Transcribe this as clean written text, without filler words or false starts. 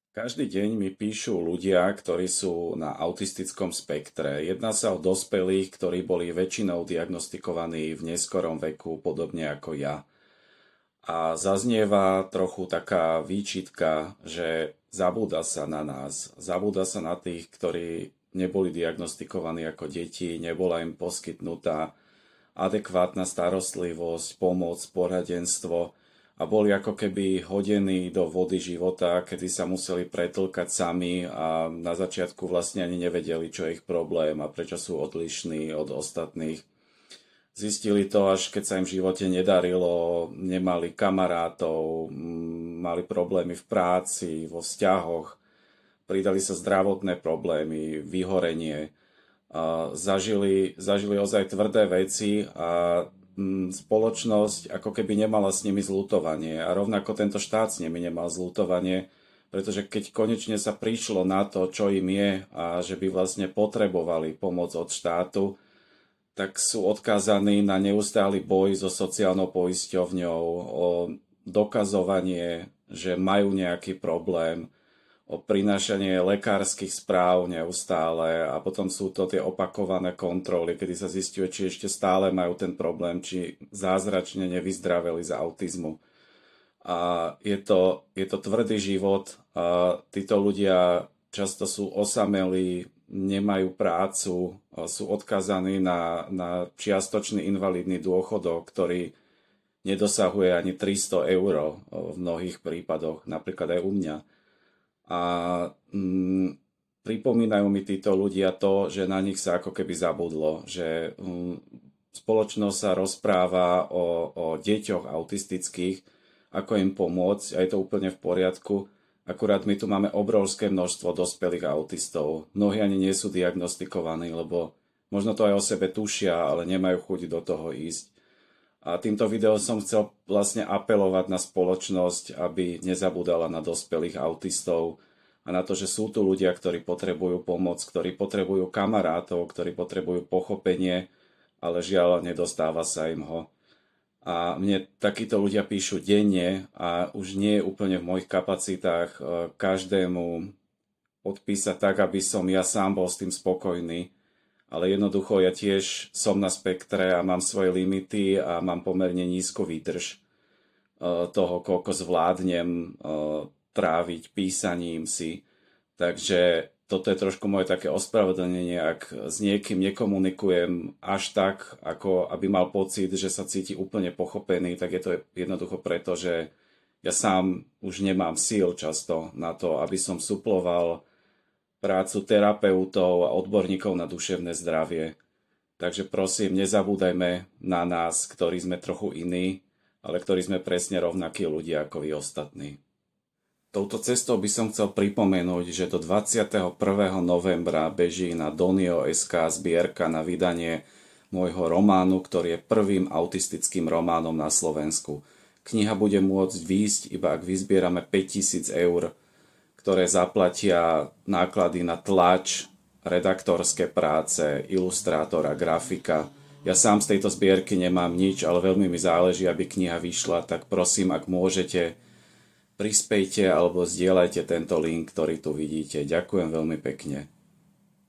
Každý deň mi píšu ľudia, ktorí sú na autistickom spektre. Jedná sa o dospelých, ktorí boli väčšinou diagnostikovaní v neskorom veku, podobne ako ja. A zaznieva trochu taká výčitka, že zabúda sa na nás. Zabúda sa na tých, ktorí neboli diagnostikovaní ako deti, nebola im poskytnutá adekvátna starostlivosť, pomoc, poradenstvo a boli ako keby hodení do vody života, kedy sa museli pretlkať sami a na začiatku vlastne ani nevedeli, čo je ich problém a prečo sú odlišní od ostatných. Zistili to, až keď sa im v živote nedarilo, nemali kamarátov, mali problémy v práci, vo vzťahoch, pridali sa zdravotné problémy, vyhorenie, zažili ozaj tvrdé veci a spoločnosť ako keby nemala s nimi zľutovanie a rovnako tento štát s nimi nemal zľutovanie, pretože keď konečne sa prišlo na to, čo im je a že by vlastne potrebovali pomoc od štátu, tak sú odkázaní na neustály boj so sociálnou poisťovňou, o dokazovanie, že majú nejaký problém, o prinášanie lekárskych správ neustále a potom sú to tie opakované kontroly, kedy sa zisťuje, či ešte stále majú ten problém, či zázračne nevyzdraveli z autizmu. A je to tvrdý život a títo ľudia často sú osamelí, nemajú prácu, sú odkazaní na čiastočný invalidný dôchodok, ktorý nedosahuje ani 300 eur v mnohých prípadoch, napríklad aj u mňa. A pripomínajú mi títo ľudia to, že na nich sa ako keby zabudlo, že spoločnosť sa rozpráva o deťoch autistických, ako im pomôcť a je to úplne v poriadku. Akurát my tu máme obrovské množstvo dospelých autistov. Mnohí ani nie sú diagnostikovaní, lebo možno to aj o sebe tušia, ale nemajú chuť do toho ísť. A týmto videom som chcel vlastne apelovať na spoločnosť, aby nezabúdala na dospelých autistov a na to, že sú tu ľudia, ktorí potrebujú pomoc, ktorí potrebujú kamarátov, ktorí potrebujú pochopenie, ale žiaľ, nedostáva sa im ho. A mne takíto ľudia píšu denne a už nie je úplne v mojich kapacitách každému odpísať tak, aby som ja sám bol s tým spokojný. Ale jednoducho ja tiež som na spektre a mám svoje limity a mám pomerne nízku výdrž toho, koľko zvládnem tráviť písaním si. Takže toto je trošku moje také ospravedlnenie, ak s niekým nekomunikujem až tak, ako aby mal pocit, že sa cíti úplne pochopený, tak je to jednoducho preto, že ja sám už nemám síl často na to, aby som suploval prácu terapeutov a odborníkov na duševné zdravie. Takže prosím, nezabúdajme na nás, ktorí sme trochu iní, ale ktorí sme presne rovnakí ľudia ako vy ostatní. Touto cestou by som chcel pripomenúť, že do 21. novembra beží na Donio.sk zbierka na vydanie môjho románu, ktorý je prvým autistickým románom na Slovensku. Kniha bude môcť výjsť, iba ak vyzbierame 5000 eur, ktoré zaplatia náklady na tlač, redaktorské práce, ilustrátora, grafika. Ja sám z tejto zbierky nemám nič, ale veľmi mi záleží, aby kniha vyšla, tak prosím, ak môžete, prispejte alebo zdieľajte tento link, ktorý tu vidíte. Ďakujem veľmi pekne.